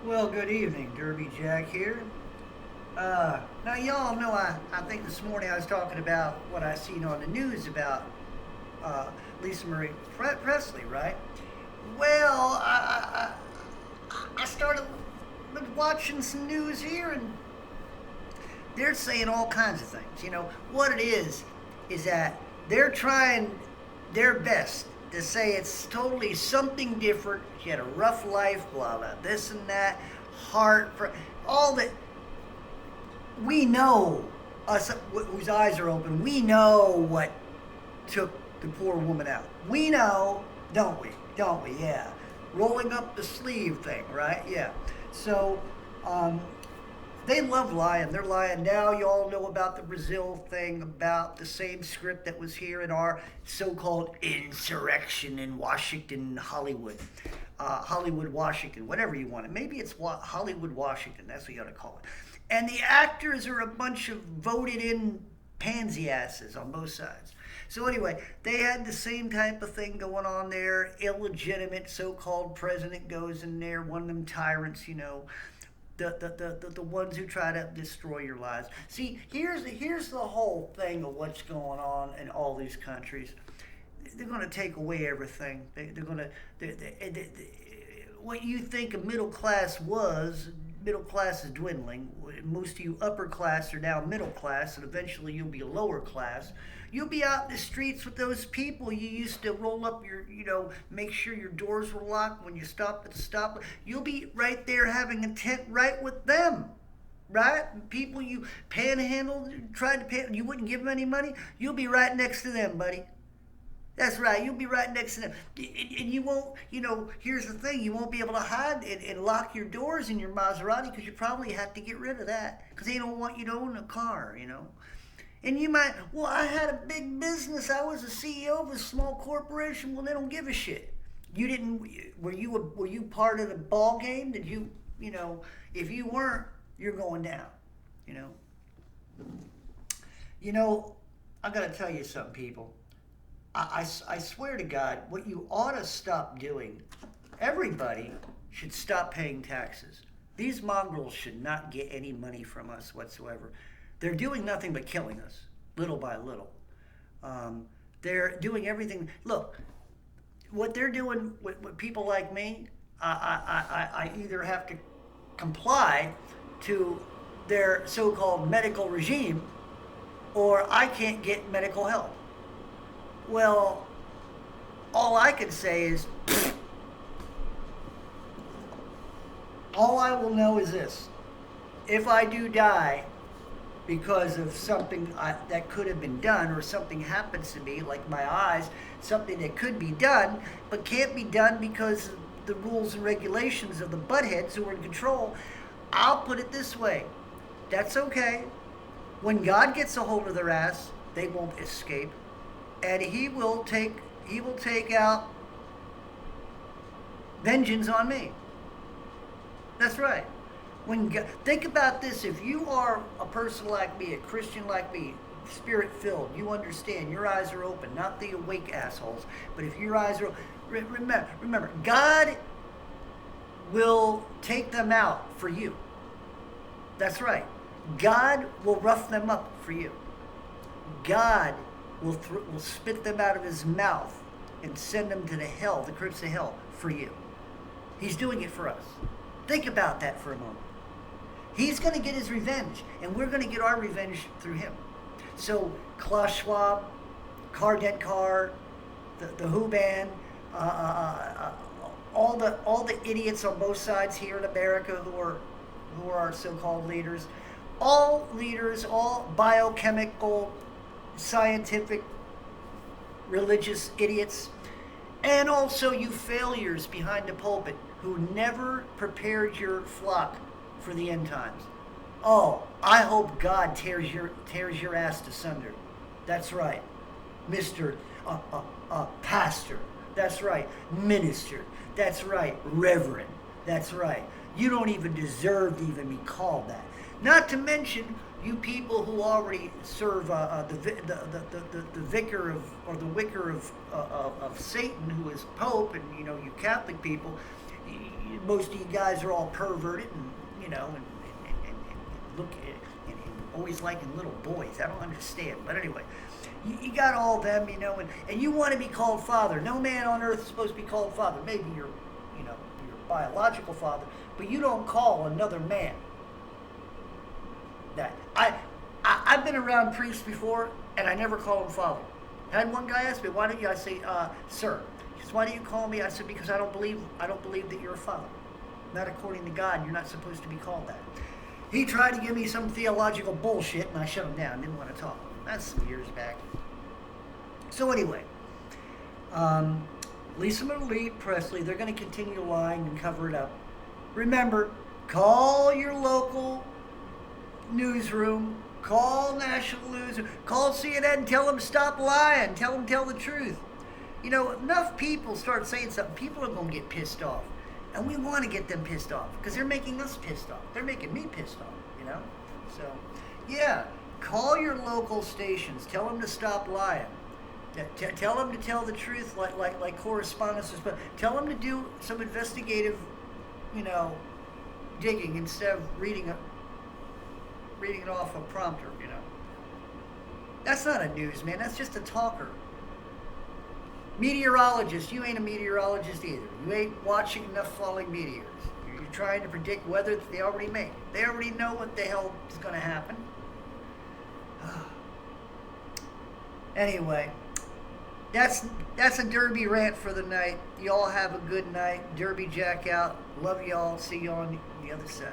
Well, good evening, Derby Jack here. Now, y'all know I think this morning I was talking about what I seen on the news about uh, Lisa Marie Presley, right? Well, I started watching some news here, and they're saying all kinds of things. What it is that they're trying their best to say it's totally something different. She had a rough life, blah blah, this and that, heart for all that. We know, us whose eyes are open, we know what took the poor woman out. We know, don't we? Don't we? Yeah. Rolling up the sleeve thing, right? Yeah. So, um, they love lying. They're lying now. You all know about the Brazil thing, about the same script that was here in our so-called insurrection in Washington, Hollywood. Hollywood, Washington, whatever you want it. Maybe it's Hollywood, Washington. That's what you ought to call it. And the actors are a bunch of voted in pansy asses on both sides. So anyway, they had the same type of thing going on there. Illegitimate so-called president goes in there, one of them tyrants, the ones who try to destroy your lives. See, here's the whole thing of what's going on in all these countries. They're going to take away everything. They're going to what you think a middle class was. Middle class is dwindling. Most of you upper class are now middle class, and eventually you'll be lower class. You'll be out in the streets with those people you used to roll up make sure your doors were locked when you stopped at the stop. You'll be right there having a tent right with them, right? People you panhandled, tried to you wouldn't give them any money. You'll be right next to them, buddy. That's right. You'll be right next to them. And you won't, here's the thing. You won't be able to hide and lock your doors in your Maserati because you probably have to get rid of that because they don't want you to own a car. And you might, well, I had a big business. I was a CEO of a small corporation. Well, they don't give a shit. You didn't, were you part of the ball game? Did if you weren't, you're going down, you know? I got to tell you something, people. I swear to God, what you ought to stop doing, everybody should stop paying taxes. These mongrels should not get any money from us whatsoever. They're doing nothing but killing us, little by little. They're doing everything. Look, what they're doing with people like me, I either have to comply to their so-called medical regime or I can't get medical help. Well, all I can say is, all I will know is this. If I do die because of something that could have been done or something happens to me, like my eyes, something that could be done but can't be done because of the rules and regulations of the buttheads who are in control, I'll put it this way. That's okay. When God gets a hold of their ass, they won't escape. And he will take out vengeance on me. That's right. Think about this. If you are a person like me, a Christian like me, spirit filled, you understand. Your eyes are open, not the awake assholes. But if your eyes are remember, God will take them out for you. That's right. God will rough them up for you. God will spit them out of his mouth and send them to the crypts of hell for you. He's doing it for us. Think about that for a moment. He's going to get his revenge, and we're going to get our revenge through him. So, Klaus Schwab, Cardent Car, the Who Band, all the idiots on both sides here in America who are our so-called leaders, all biochemical, scientific, religious idiots, and also you failures behind the pulpit who never prepared your flock for the end times. Oh, I hope God tears your ass asunder. That's right, Mr. Pastor. That's right, Minister. That's right, Reverend. That's right. You don't even deserve to even be called that. Not to mention you people who already serve the vicar of or the wicker of Satan, who is Pope, and you Catholic people. most of you guys are all perverted and, you know, and look and always liking little boys. I don't understand. But anyway, you got all them, you know, and you want to be called father. No man on earth is supposed to be called father. Maybe your biological father, but you don't call another man that. I've been around priests before, and I never call him father. I had one guy ask me, "Why don't you?" I say, "Sir." He says, "Why do you call me?" I said, "Because I don't believe that you're a father. Not according to God. You're not supposed to be called that." He tried to give me some theological bullshit, and I shut him down. Didn't want to talk. That's some years back. So anyway, Lisa Marie Presley, they're going to continue lying and cover it up. Remember, call your local newsroom, call national news, call CNN, tell them stop lying, tell them tell the truth. You know, enough people start saying something, people are going to get pissed off. And we want to get them pissed off because they're making us pissed off. They're making me pissed off, you know? So, yeah, call your local stations, tell them to stop lying. Tell them to tell the truth like correspondents, but tell them to do some investigative, you know, digging instead of reading it off a prompter, you know. That's not a newsman, that's just a talker. Meteorologist, you ain't a meteorologist either. You ain't watching enough falling meteors. You're trying to predict weather that they already made. They already know what the hell is going to happen. Anyway, that's a Derby rant for the night. Y'all have a good night. Derby Jack out. Love y'all. See you on the other side.